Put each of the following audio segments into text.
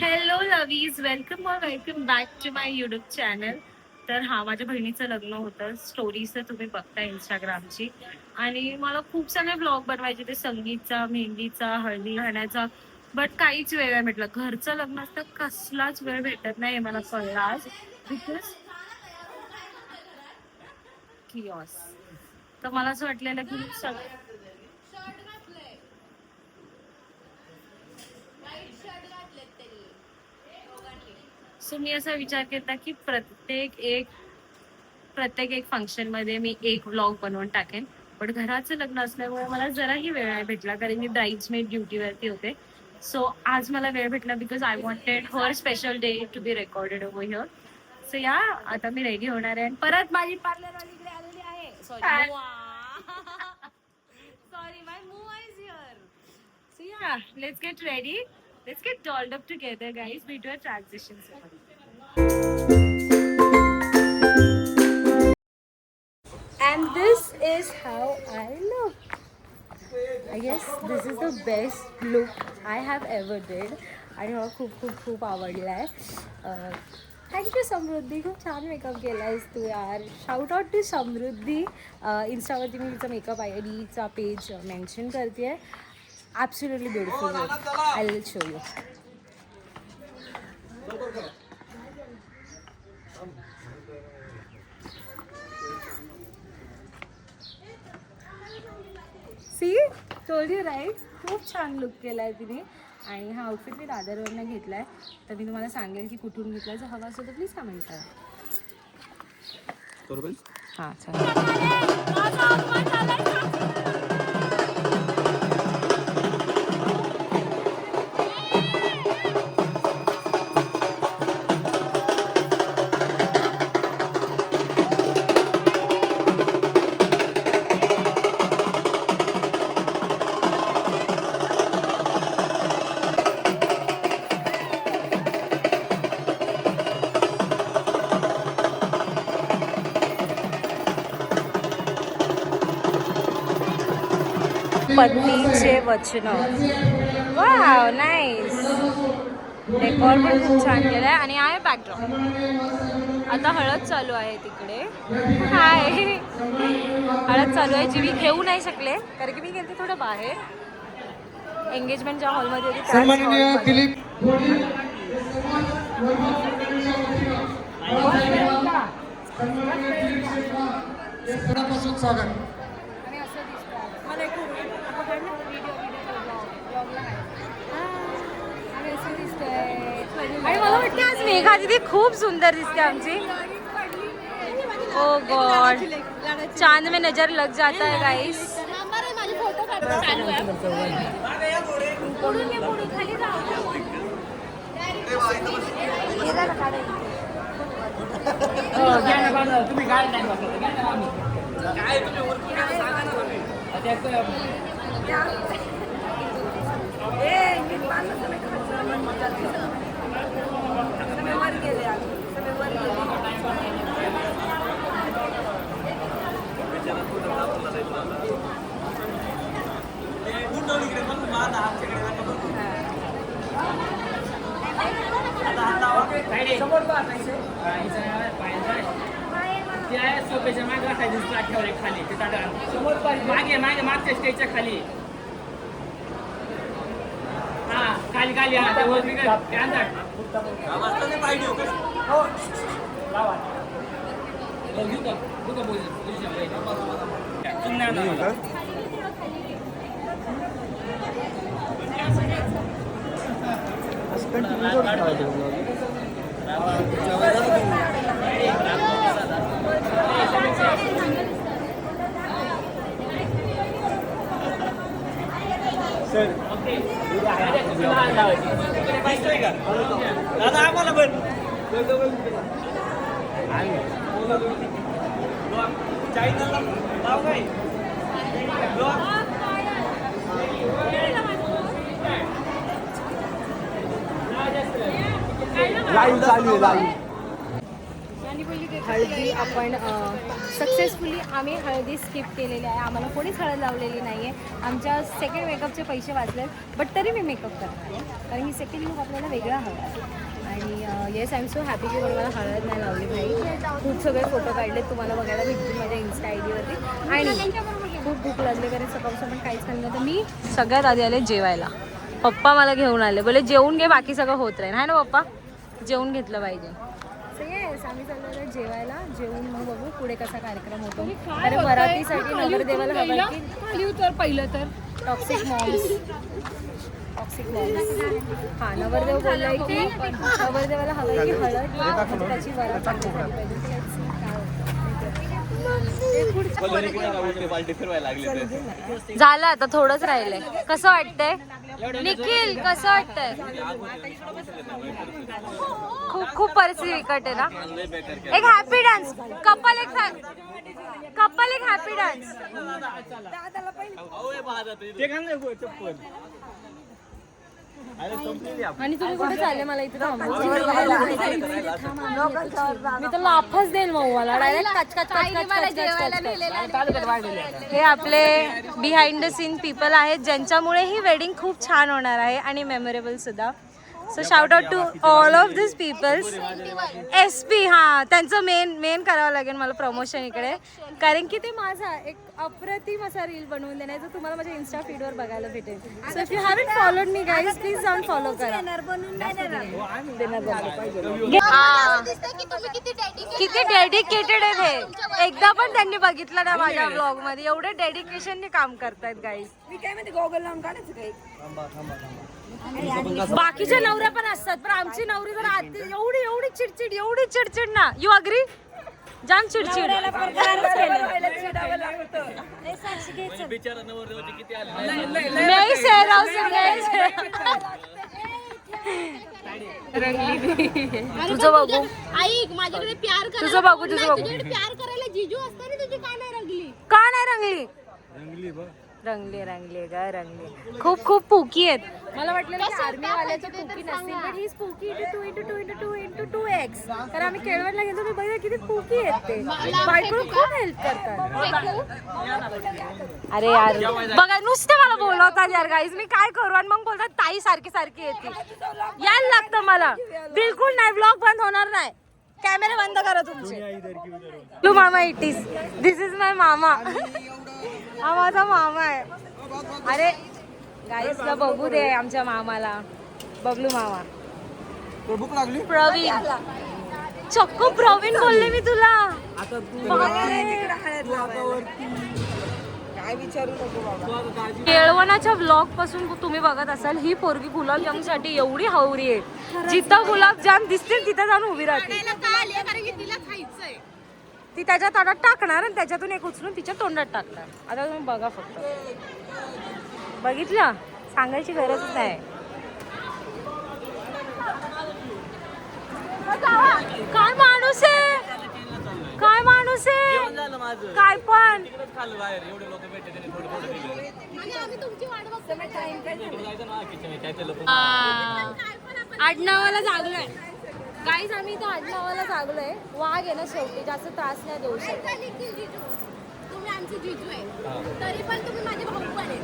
Hello lovies, welcome back to my YouTube channel. तर हा, माझ्या बहिणीचं लग्न होतं. स्टोरीज तर तुम्ही बघता इंस्टाग्रामची. आणि मला खूप सारे ब्लॉग बनवायचे, ते संगीतचा, मेहंदीचा, हळदी घाण्याचा. बट काहीच वेळ नाही भेटला. घरचं लग्न असतं, कसलाच वेळ भेटत नाही मला कळलं आज. बिकॉज किऑस. तर मला असं वाटलेलं की सगळं. सो मी असा विचार केला की प्रत्येक एक फंक्शन मध्ये मी एक व्लॉग बनवून टाकेन. पण घराचं लग्न असल्यामुळे मला जराही वेळ नाही भेटला, कारण मी ब्राईड्समेड ड्युटीवरती होते. सो आज मला वेळ भेटला because I wanted her special day to be recorded over here. So yeah, आता मी रेडी होणार आहे आणि परत माझी पार्लरवालीकडे आलेली आहे. Sorry sorry, my MUA is here. So yeah, let's get ready. Let's get dolled up together guys. भेटूया transition. And this is how I look. I guess this is the best look I have ever did. आणि मला खूप खूप खूप आवडला आहे. Thank you समृद्धी, खूप छान मेकअप केला आहेस तू यार. Shout out to Samruddhi. इन्स्टावरती मी तिचा मेकअप आय डीचा पेज मेन्शन करते आहे. Absolutely beautiful look. I will show you. See, told you right. खूप छान लुक केला आहे तिने. आणि हा आउटफिट मी दादरवरनं घेतला आहे. तर मी तुम्हाला सांगेल की कुठून घेतला. जर हवा असेल तर प्लीज कमेंट करा. हां, पत्नीचे वचन. Wow, nice. डेकॉर पण खूप छान केलं आहे. आणि आहे बॅकड्रॉप. आता हळद चालू आहे तिकडे. हाय, हळद चालू आहे जी मी घेऊ नाही शकले, कारण की मी गेले थोडं बाहेर. एंगेजमेंटच्या हॉलमध्ये होती. सन्माननीय दिलीप स्वागत. आणि मला वाटते आज मेघा दिदी खूप सुंदर दिसते आमची. ओ गॉड, चांद में नजर लग जाता है गाइस. तुम्ही काय सोप्याच्या मागे राखायचं ठेवले खाली ते मागे मागे मागच्या स्टेजच्या खाली. हा, खाली खाली दादा आम्हाला पण लाईव्ह चालू आहे, लाईव्ह. हळदी आपण सक्सेसफुली आम्ही हळदी स्किप केलेली आहे. आम्हाला कोणीच हळद लावलेली नाही आहे. आमच्या सेकंड मेकअपचे पैसे वाचले, बट तरी मी मेकअप करणार आहे कारण की सेकंड लुक आपल्याला वेगळा हवा आहे. आणि yes, I am so happy की मला हळद नाही लावली नाही. खूप सगळे फोटो काढले, तुम्हाला बघायला भेटतील माझ्या इन्स्टा आय डीवरती. आणि खूप भूक लागली कारण सकाळपासून पण काहीच खाल्लं नाही. तर मी सगळ्यात आधी आले जेवायला. पप्पा मला घेऊन आले, बोले जेवून घे, बाकी सगळं होत राहील. आहे ना पप्पा, जेवून घेतलं पाहिजे. येस, आम्ही चाललो जेवायला. जेवून मग बघू पुढे कसा कार्यक्रम होतो. अरे वरातीसाठी नवरदेवाला हवं की पहिलं तर टॉक्सिक मॉम्स. हां, नवरदेव बोललाय की नवरदेवाला हवं की हळद म्हणजे त्याची वरात चांगली झाली पाहिजे. झालं आता थोडंच राहिलंय. कसं वाटतंय निखिल, कसं वाटतंय? खूप खूप परिस्थिती विकट आहे ना. एक हॅपी डान्स कपल, एक हॅपी डान्स. आणि तुम्ही कुठे चालले? मला इथे मी तर लाफच देईल मग मला डायरेक्ट कच. हे आपले बिहाइंड द सीन पीपल आहेत ज्यांच्यामुळे ही वेडिंग खूप छान होणार आहे आणि मेमोरेबल सुद्धा. So shout out to all of this peoples. SP, हां, त्यांचं मेन करावं लागेल मला प्रमोशन इकडे, कारण की ते माझा एक अप्रतिम असा रील बनवून देण्याचं तुम्हाला माझ्या इन्स्टा फीडवर बघायला भेटेल. So if you haven't followed me guys, please जाऊन फॉलो करा. किती डेडिकेटेड आहे हे, एकदा पण त्यांनी बघितलं ना माझ्या ब्लॉग मध्ये. एवढे डेडिकेशनने काम करतायत गाईज. मी काय म्हणते गॉगल लावून काढायचं काही. बाकीच्या नवऱ्या पण असतात, पण आमची नवरी जर एवढी चिडचिड ना. You agree? जाम चिडचिड. तुझं बघू, ऐक, माझ्याकडे प्यार तुझं बघू, प्यार करायला जिजू असतं ना, तुझी का नाही रंगली? का नाही रंगली? रंगली. खूप पुकी आहेत. मला वाटलं की आर्मी वाल्याचं पुकी नसतील, बट ही पुकी into 2x. कारण आम्ही केळवणला गेलो तर बघा किती पुकी आहेत ते. बायको खूप हेल्प करतात. अरे यार बघा, नुसते मला बोलवतात यार गाईज, मी काय करू? आणि मग बोलतात ताई सारखी येते. यायला लागतं मला. बिलकुल नाही, व्लॉग बंद होणार नाही. कॅमेरे बंद करा तुमचे. तू मामा इटीस, दिस इज माय मामा. हा माझा मामा आहे. अरे गाईसला बघू दे आमच्या मामाला. बबलू मामा. प्रवीण, चक्क प्रवीण बोलले मी तुला. केळवणाच्या ब्लॉग पासून तुम्ही बघत असाल, ही पोरगी गुलाबजाम साठी एवढी हावरी आहे. जिथं गुलाबजाम दिसतील तिथं जाऊन उभी राहते. ती त्याच्या तोंडात टाकणार आणि त्याच्यातून एक उचलून तिच्या तोंडात टाकणार. आता तुम्ही बघा फक्त. बघितलं, सांगायची गरजच नाही. काय माणूस आहे, काय पण. आडनावाला जागलोय गाईज, आम्ही इथं आडनावाला जागलोय. वाघ आहे ना शेवटी, जास्त त्रास नाही देऊ शकत. तुम्ही आमचे जिजू आहे, तरी पण तुम्ही माझे भाऊ पण आहे.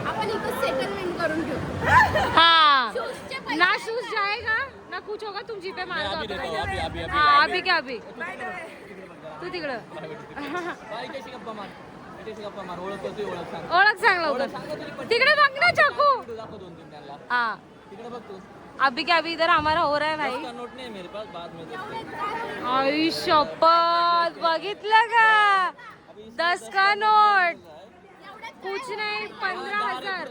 आपण इथं सेटलमेंट करून घेऊ. हाँ, ना शूज जाएगा ना कुछ होगा, तुम जीपे मार दो. अभी क्या अभी तू तिकडं. ओळख सांग लवकर. तिकडे बघ ना चाकू. हाँ, अभी क्या अभी इधर हमारा हो रहा है भाई. आई शपथ, बघितलं का? 10 का नोट, कुछ नाही. 15,000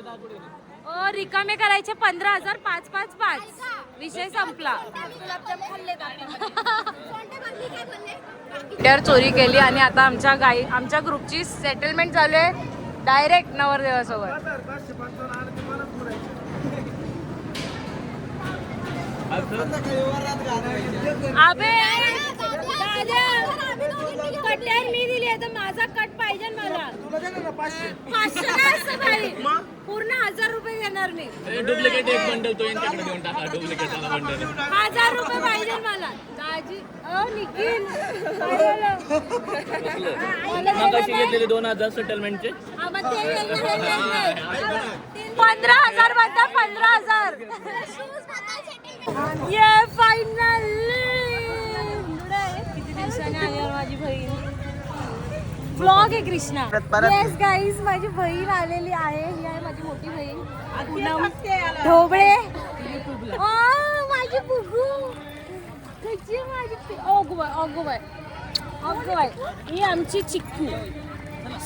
और रिकामे करायचे 15,000. 5. विषय संपला. चोरी केली आणि आता आमच्या ग्रुपची सेटलमेंट चालू आहे डायरेक्ट नवरदेवासोबत. अबे कट्यार मी दिली आहे तर माझा कट पाहिजे मला. 500 नाही असं बाई, पूर्ण 1000 रुपये देणार मी. डुप्लिकेट एक बंडल तो यांच्याकडे देऊन टाका. डुप्लिकेट बंडल 1000 रुपये पाहिजे मला. दाजी निखिल काय झालं? मगाशी घेतलेले 2000 सेटलमेंटचे. 15,000 म्हणता 15,000. ये फायनली किती दिवसाने आली माझी बहीण. ब्लॉग आहे कृष्णा. येस गाईज, माझी बहीण आलेली आहे. ही आहे माझी मोठी बहीण पूनम ढोबळे. माझी बुगू कशी माझी अगोबाई ही आमची चिक्कू.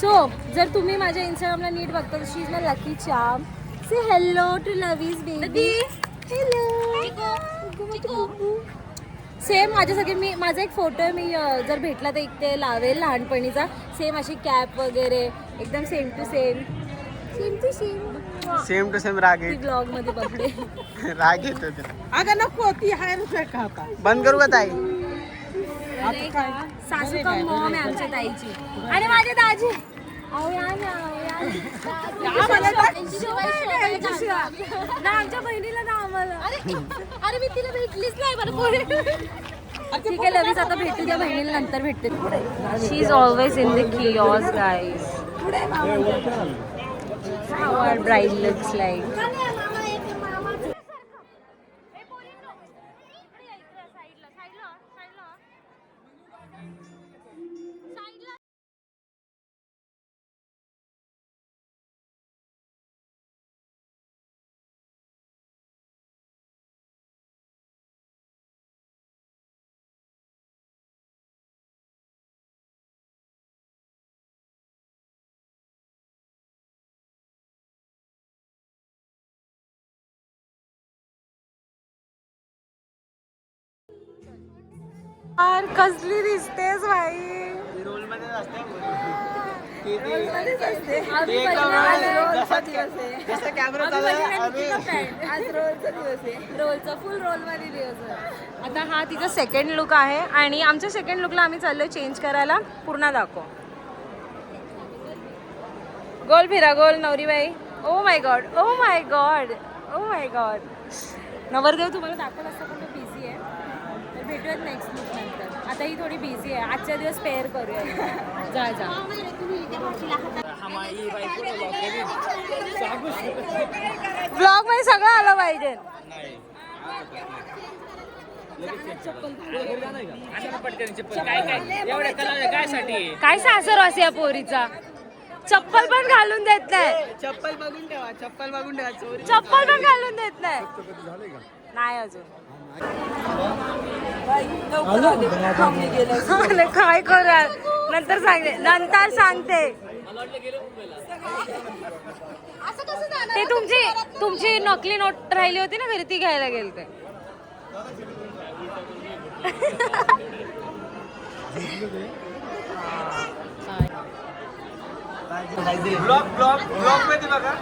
सो जर तुम्ही माझ्या इंस्टाग्रामला नीट बघता तर she is my lucky charm. Say hello to lovies baby. Hello same माझ्यासाठी मी माझा एक फोटो आहे. मी जर भेटला तर एक ते लावेल लहानपणीचा. सेम अशी कॅप वगैरे एकदम सेम टू सेम. राग येत. ब्लॉग मध्ये बघते. राग येतो अगं नको ती आहे ना का आता बंद करू का ताई? सासू का मॉम आहे आमच्या ताईची. आणि माझे दाजी ना आमच्या बहिणीला ना आम्हाला. अरे मी तिला भेटलीच नाही बरं कोणी. ठीक आहे लवीज, आता भेटू द्या बहिणीला, नंतर भेटते. She is always in the chaos guys. Our bride looks like. यार कसली दिसतेस भाई. रोलचा फुल रोल मध्ये दिवस. आता हा तिचा सेकंड लुक आहे आणि आमच्या सेकंड लुकला आम्ही चाललोय चेंज करायला. पूर्ण दाखव. गोल फिरा गोल नवरीबाई. Oh my god, oh my god, oh my god. नवरदेव तुम्हाला दाखवलं असतं पण तो बिझी आहे. तर भेटूयात नेक्स्ट लुक नंतर. आता ही थोडी बिझी आहे. आजच्या दिवस पेअर करूया. जा जा. ब्लॉग मध्ये सगळं आलं पाहिजे. काय सासर वासी या पोरीचा. चप्पल पण घालून देत नाही. चप्पल बघून ठेवा. चप्पल पण घालून देत नाही. नाही अजून. काय करूया नंतर सांगते. ते तुमची नकली नोट राहिली होती ना घरी, ती घ्यायला गेलते. ब्लॉग मध्ये बघा.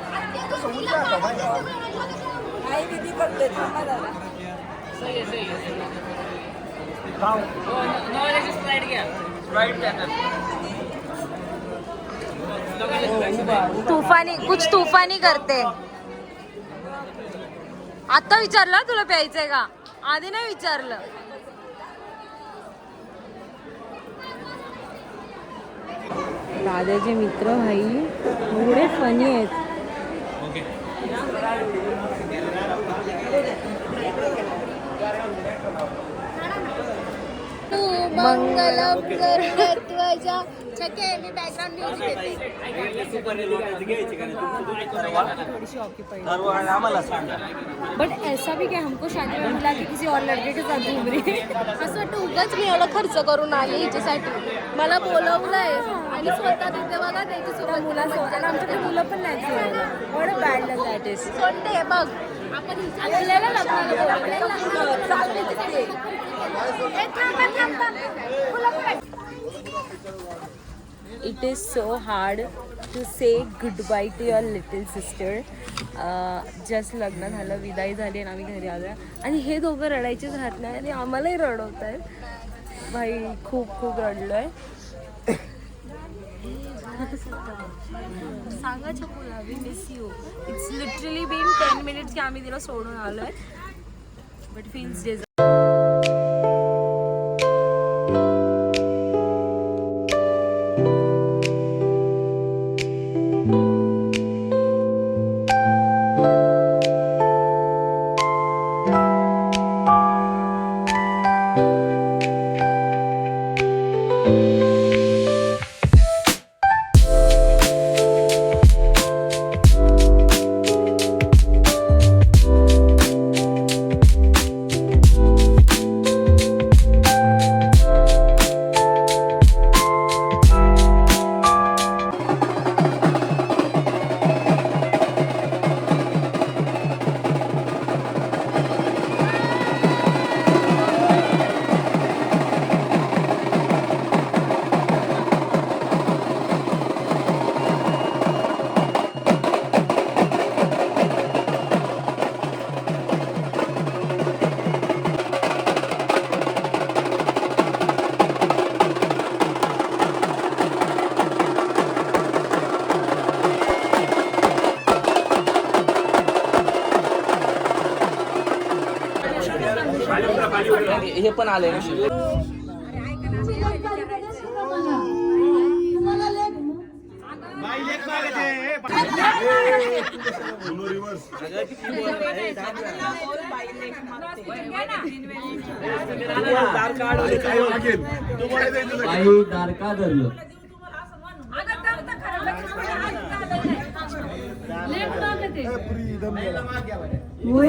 तूफानी करते. आता विचारलं तुला प्यायचंय का, आधी नाही विचारलं. दादाचे मित्र भाई एवढे फनी आहेत. मंगलम गरुडध्वजा. छके मी बॅकग्राउंड म्युझिक बट ऐसा भी क्या हमको शादी में मिला कि किसी और लड़के के साथ घूम रही है. असं वाटतं उगाच मी एवढा खर्च करून आले हिच्यासाठी. मला बोलवलंय आणि स्वतः तिथे बघा त्याच्यासोबत मुलासोबत. आमच्याकडे मुलं पण नाही. एवढं बॅड लक दॅट इज. सोडते बघ आपण आपल्याला लग्नाला It is so hard to say goodbye to your little sister. Just लग्न झालं, विदाई झाली आणि आम्ही घरी आलो आणि हे दोघं रडायचेच राहत नाही आणि आम्हालाही रडवत आहेत. भाई खूप खूप रडलोय. सांगा चकुला we miss you. It's literally been 10 minutes की आम्ही तिला सोडून आलोय. But feels days. हे पण आले दारका धरलं होय